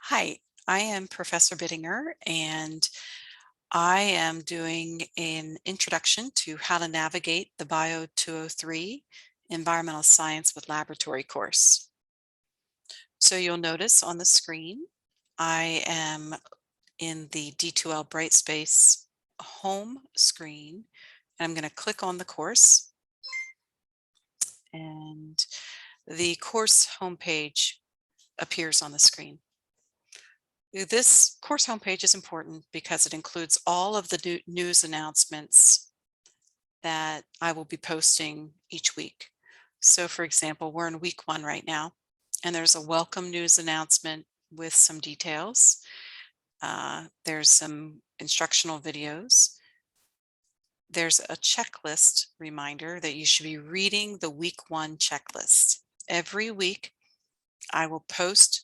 Hi, I am Professor Bittinger, and I am doing an introduction to how to navigate the Bio 203 Environmental Science with Laboratory course. So you'll notice on the screen, I am in the D2L Brightspace home screen, and I'm going to click on the course, and the course homepage appears on the screen. This course homepage is important because it includes all of the news announcements that I will be posting each week. So for example, we're in week 1 right now, and there's a welcome news announcement with some details. There's some instructional videos. There's a checklist reminder that you should be reading the week 1 checklist. Every week, I will post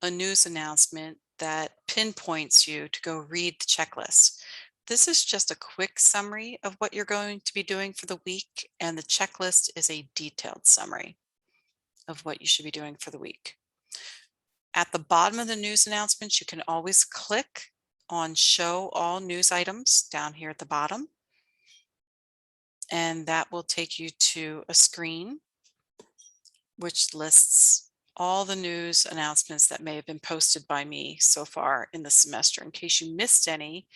a news announcement that pinpoints you to go read the checklist. This is just a quick summary of what you're going to be doing for the week, and the checklist is a detailed summary of what you should be doing for the week. At the bottom of the news announcements, you can always click on Show All News Items down here at the bottom, and that will take you to a screen which lists all the news announcements that may have been posted by me so far in the semester. In case you missed any,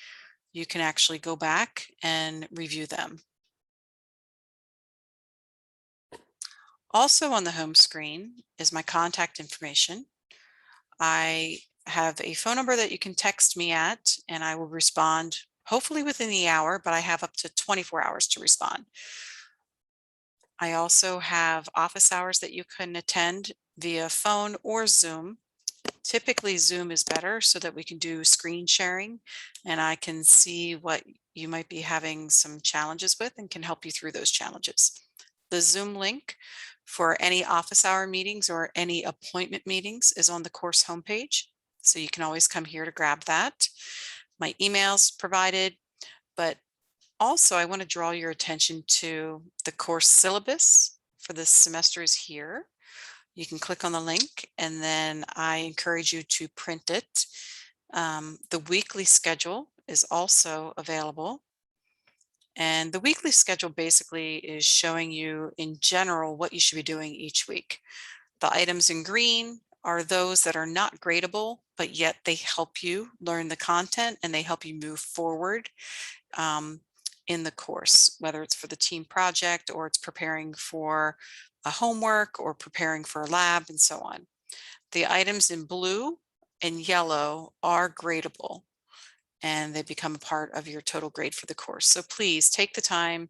you can actually go back and review them. Also on the home screen is my contact information. I have a phone number that you can text me at, and I will respond hopefully within the hour, but I have up to 24 hours to respond. I also have office hours that you can attend via phone or Zoom. Typically Zoom is better so that we can do screen sharing and I can see what you might be having some challenges with and can help you through those challenges. The Zoom link for any office hour meetings or any appointment meetings is on the course homepage. So you can always come here to grab that. My email's provided, but also I want to draw your attention to the course syllabus for this semester is here. You can click on the link and then I encourage you to print it. The weekly schedule is also available. And the weekly schedule basically is showing you in general what you should be doing each week. The items in green are those that are not gradable, but yet they help you learn the content and they help you move forward in the course, whether it's for the team project or it's preparing for a homework or preparing for a lab and so on. The items in blue and yellow are gradable and they become a part of your total grade for the course. So please take the time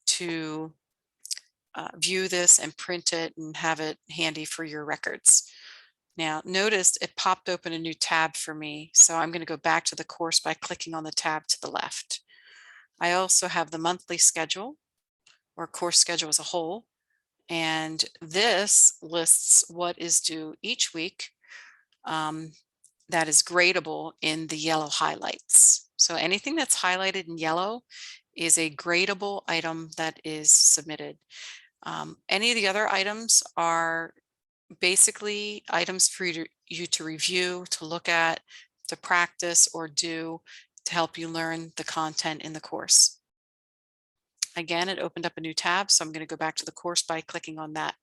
to view this and print it and have it handy for your records. Now notice it popped open a new tab for me. So I'm going to go back to the course by clicking on the tab to the left. I also have the monthly schedule or course schedule as a whole. And this lists what is due each week that is gradable in the yellow highlights. So anything that's highlighted in yellow is a gradable item that is submitted. Any of the other items are basically items for you to review, to look at, to practice, or do to help you learn the content in the course. Again, it opened up a new tab, so I'm going to go back to the course by clicking on that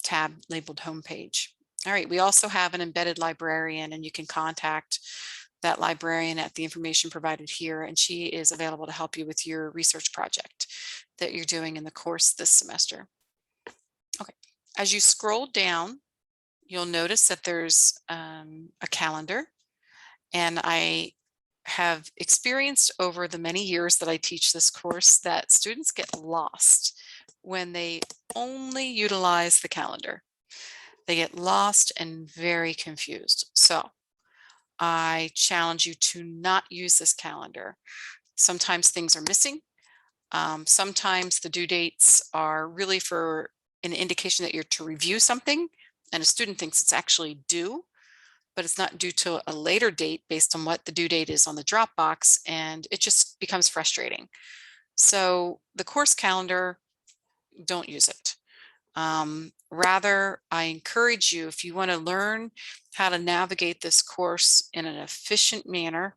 tab labeled homepage. All right, we also have an embedded librarian, and you can contact that librarian at the information provided here, and she is available to help you with your research project that you're doing in the course this semester. Okay, as you scroll down, you'll notice that there's a calendar, and I have experienced over the many years that I teach this course that students get lost when they only utilize the calendar. They get lost and very confused. So I challenge you to not use this calendar. Sometimes things are missing. Sometimes the due dates are really for an indication that you're to review something and a student thinks it's actually due, but it's not due to a later date based on what the due date is on the Dropbox, and it just becomes frustrating. So the course calendar, don't use it. Rather, I encourage you, if you want to learn how to navigate this course in an efficient manner,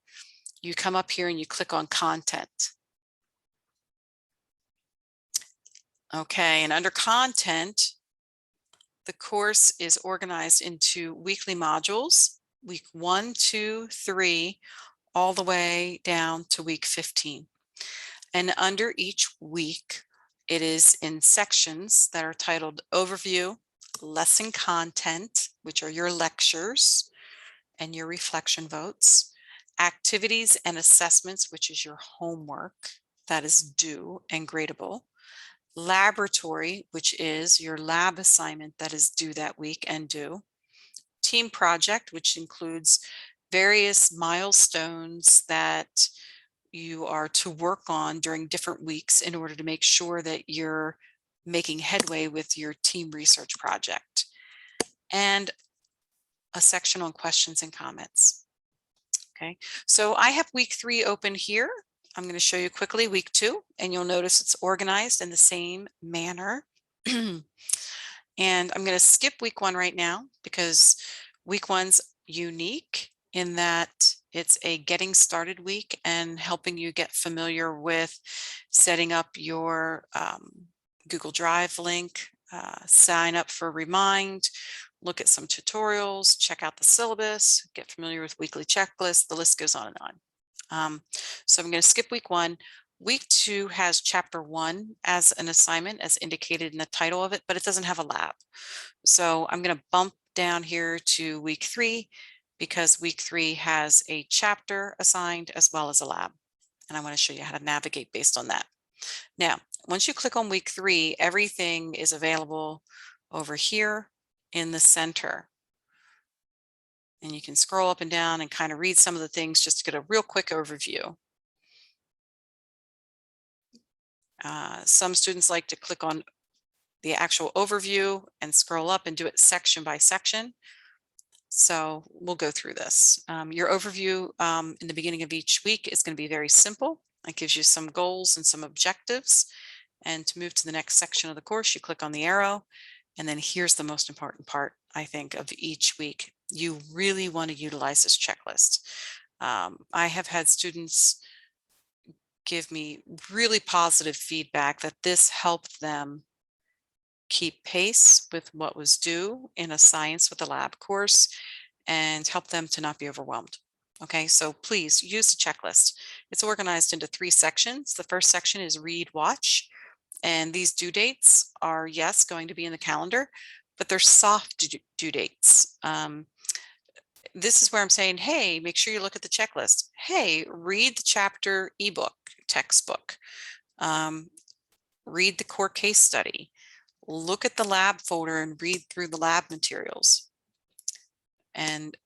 you come up here and you click on content. Okay, and under content, the course is organized into weekly modules, week 1, 2, 3, all the way down to week 15. And under each week, it is in sections that are titled Overview, Lesson Content, which are your lectures and your reflection votes, Activities and Assessments, which is your homework that is due and gradable, Laboratory, which is your lab assignment that is due that week and due, Team Project, which includes various milestones that you are to work on during different weeks in order to make sure that you're making headway with your team research project, and a section on questions and comments. Okay, so I have week 3 open here. I'm going to show you quickly week 2, and you'll notice it's organized in the same manner. And I'm going to skip week 1 right now because week 1's unique in that it's a getting started week and helping you get familiar with setting up your Google Drive link, sign up for Remind, look at some tutorials, check out the syllabus, get familiar with weekly checklists, the list goes on and on. So I'm going to skip week 1. Week 2 has chapter 1 as an assignment as indicated in the title of it, but it doesn't have a lab. So I'm going to bump down here to week 3 because week 3 has a chapter assigned as well as a lab. And I want to show you how to navigate based on that. Now, once you click on week 3, everything is available over here in the center. And you can scroll up and down and kind of read some of the things just to get a real quick overview. Some students like to click on the actual overview and scroll up and do it section by section. So we'll go through this. Your overview in the beginning of each week is going to be very simple. It gives you some goals and some objectives. And to move to the next section of the course, you click on the arrow. And then here's the most important part, I think, of each week. You really want to utilize this checklist. I have had students give me really positive feedback that this helped them keep pace with what was due in a science with a lab course and help them to not be overwhelmed. Okay, so please use the checklist. It's organized into 3 sections. The first section is read, watch, and these due dates are, yes, going to be in the calendar, but they're soft due dates. This is where I'm saying, hey, make sure you look at the checklist. Hey, read the chapter ebook, textbook, read the core case study, look at the lab folder and read through the lab materials. And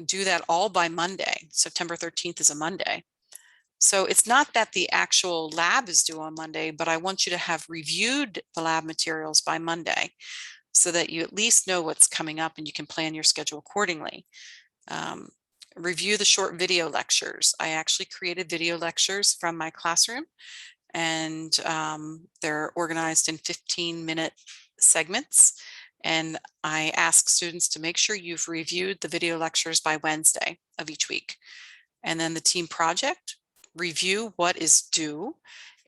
do that all by Monday. September 13th is a Monday. So it's not that the actual lab is due on Monday, but I want you to have reviewed the lab materials by Monday so that you at least know what's coming up and you can plan your schedule accordingly. Review the short video lectures. I actually created video lectures from my classroom, and they're organized in 15-minute segments. And I ask students to make sure you've reviewed the video lectures by Wednesday of each week. And then the team project, review what is due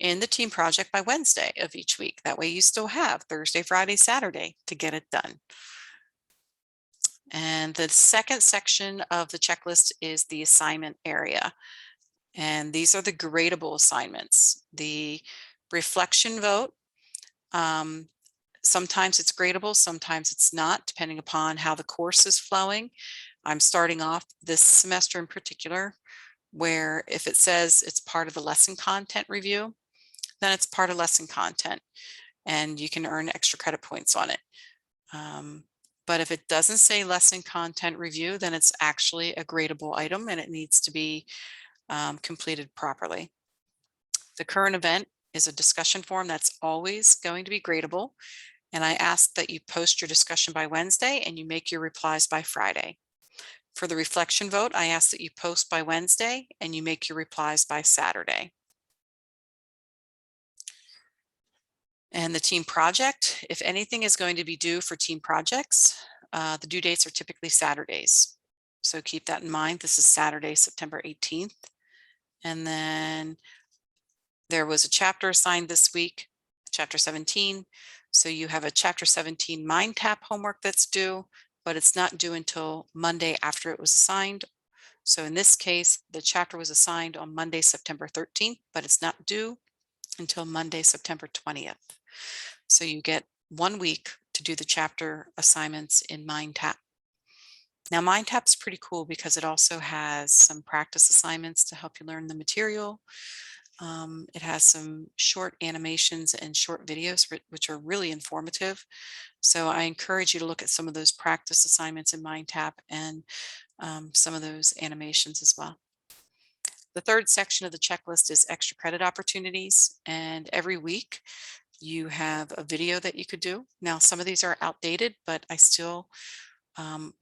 in the team project by Wednesday of each week. That way you still have Thursday, Friday, Saturday to get it done. And the second section of the checklist is the assignment area. And these are the gradable assignments. The reflection vote, sometimes it's gradable, sometimes it's not, depending upon how the course is flowing. I'm starting off this semester in particular, where if it says it's part of the lesson content review, then it's part of lesson content, and you can earn extra credit points on it. But if it doesn't say lesson content review, then it's actually a gradable item and it needs to be completed properly. The current event is a discussion forum that's always going to be gradable. And I ask that you post your discussion by Wednesday and you make your replies by Friday. For the reflection vote, I ask that you post by Wednesday and you make your replies by Saturday. And the team project, if anything is going to be due for team projects, the due dates are typically Saturdays. So keep that in mind. This is Saturday, September 18th. And then there was a chapter assigned this week, chapter 17. So you have a chapter 17 mind tap homework that's due, but it's not due until Monday after it was assigned. So in this case, the chapter was assigned on Monday, September 13th, but it's not due until Monday, September 20th. So you get 1 week to do the chapter assignments in MindTap. Now MindTap's pretty cool because it also has some practice assignments to help you learn the material. It has some short animations and short videos, which are really informative. So I encourage you to look at some of those practice assignments in MindTap and some of those animations as well. The third section of the checklist is extra credit opportunities, and every week you have a video that you could do. Now, some of these are outdated, but I still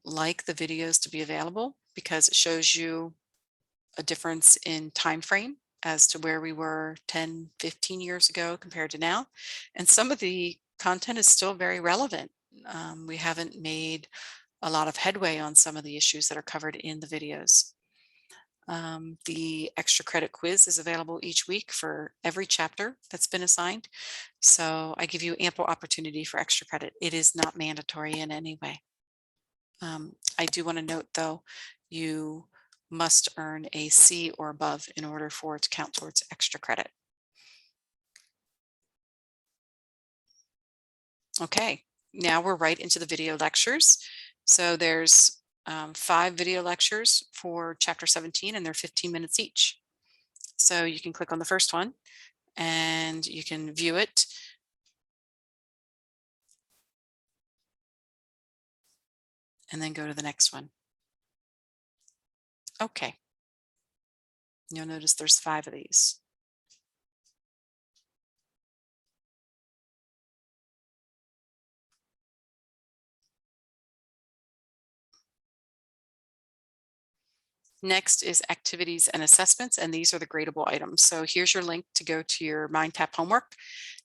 like the videos to be available because it shows you a difference in time frame as to where we were 10, 15 years ago compared to now. And some of the content is still very relevant. We haven't made a lot of headway on some of the issues that are covered in the videos. The extra credit quiz is available each week for every chapter that's been assigned. So I give you ample opportunity for extra credit. It is not mandatory in any way. I do want to note though, you must earn a C or above in order for it to count towards extra credit. Okay, now we're right into the video lectures. So there's 5 video lectures for chapter 17 and they're 15 minutes each. So you can click on the first one and you can view it. And then go to the next one. Okay. You'll notice there's 5 of these. Next is activities and assessments, and these are the gradable items. So here's your link to go to your MindTap homework.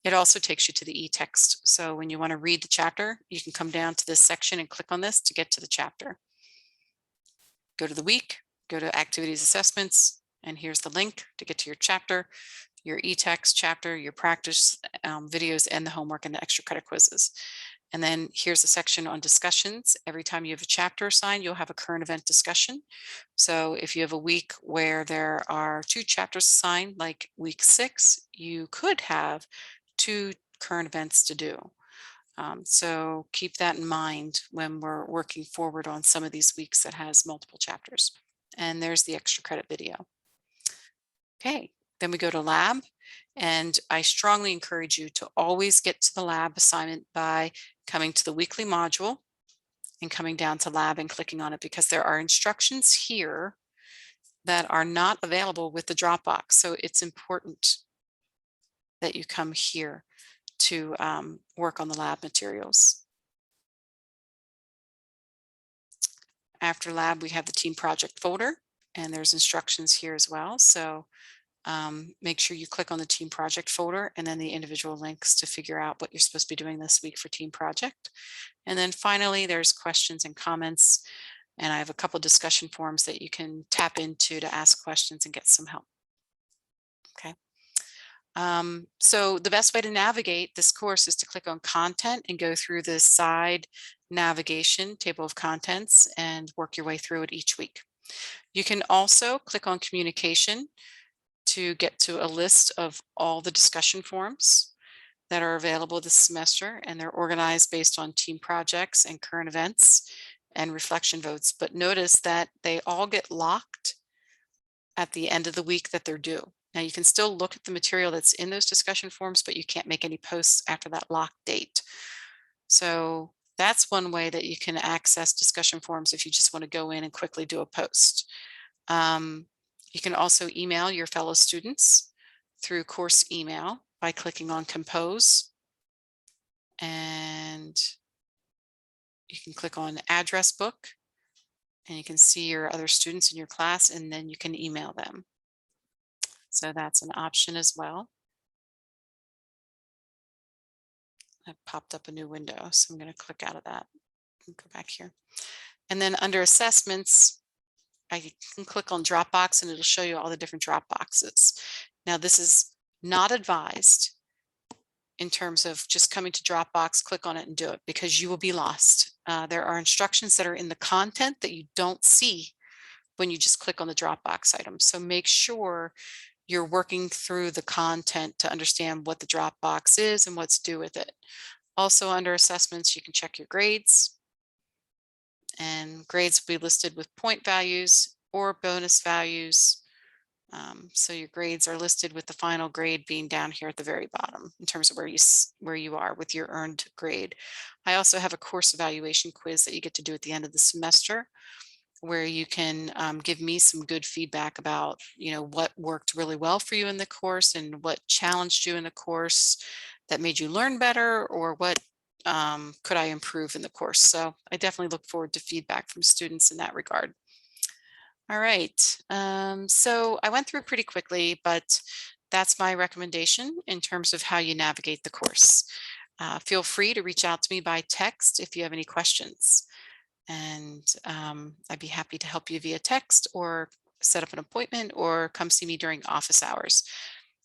It also takes you to the e-text. So when you want to read the chapter, you can come down to this section and click on this to get to the chapter. Go to the week, go to activities assessments, and here's the link to get to your chapter, your e-text chapter, your practice videos, and the homework and the extra credit quizzes. And then here's a section on discussions. Every time you have a chapter assigned, you'll have a current event discussion. So if you have a week where there are 2 chapters assigned, like week 6, you could have 2 current events to do. So keep that in mind when we're working forward on some of these weeks that has multiple chapters. And there's the extra credit video. Okay, then we go to lab. And I strongly encourage you to always get to the lab assignment by coming to the weekly module and coming down to lab and clicking on it, because there are instructions here that are not available with the Dropbox. So it's important that you come here to work on the lab materials. After lab, we have the team project folder, and there's instructions here as well. So make sure you click on the team project folder and then the individual links to figure out what you're supposed to be doing this week for team project. And then finally, there's questions and comments. And I have a couple discussion forums that you can tap into to ask questions and get some help. Okay. So the best way to navigate this course is to click on content and go through the side navigation table of contents and work your way through it each week. You can also click on communication to get to a list of all the discussion forums that are available this semester, and they're organized based on team projects and current events and reflection votes. But notice that they all get locked at the end of the week that they're due. Now you can still look at the material that's in those discussion forums, but you can't make any posts after that lock date. So that's one way that you can access discussion forums if you just want to go in and quickly do a post. You can also email your fellow students through course email by clicking on compose, and you can click on address book and you can see your other students in your class, and then you can email them. So that's an option as well. It popped up a new window, so I'm going to click out of that and go back here. And then under assessments, I can click on Dropbox and it'll show you all the different Dropboxes. Now, this is not advised in terms of just coming to Dropbox, click on it and do it, because you will be lost. There are instructions that are in the content that you don't see when you just click on the Dropbox item. So make sure you're working through the content to understand what the Dropbox is and what's due with it. Also under assessments, you can check your grades, and grades will be listed with point values or bonus values. So your grades are listed with the final grade being down here at the very bottom in terms of where you are with your earned grade. I also have a course evaluation quiz that you get to do at the end of the semester, where you can give me some good feedback about, what worked really well for you in the course and what challenged you in the course that made you learn better, or what could I improve in the course. So I definitely look forward to feedback from students in that regard. All right, so I went through pretty quickly, but that's my recommendation in terms of how you navigate the course. Feel free to reach out to me by text if you have any questions. And I'd be happy to help you via text or set up an appointment or come see me during office hours.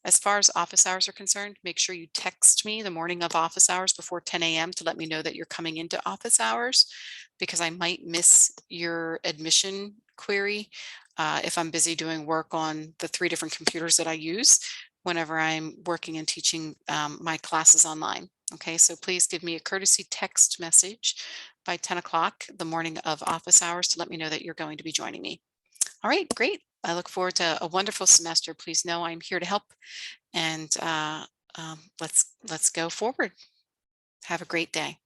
As far as office hours are concerned, make sure you text me the morning of office hours before 10 a.m. to let me know that you're coming into office hours, because I might miss your admission query if I'm busy doing work on the 3 different computers that I use whenever I'm working and teaching my classes online. Okay, so please give me a courtesy text message by 10 o'clock the morning of office hours to let me know that you're going to be joining me. All right, great. I look forward to a wonderful semester. Please know I'm here to help, and let's go forward. Have a great day.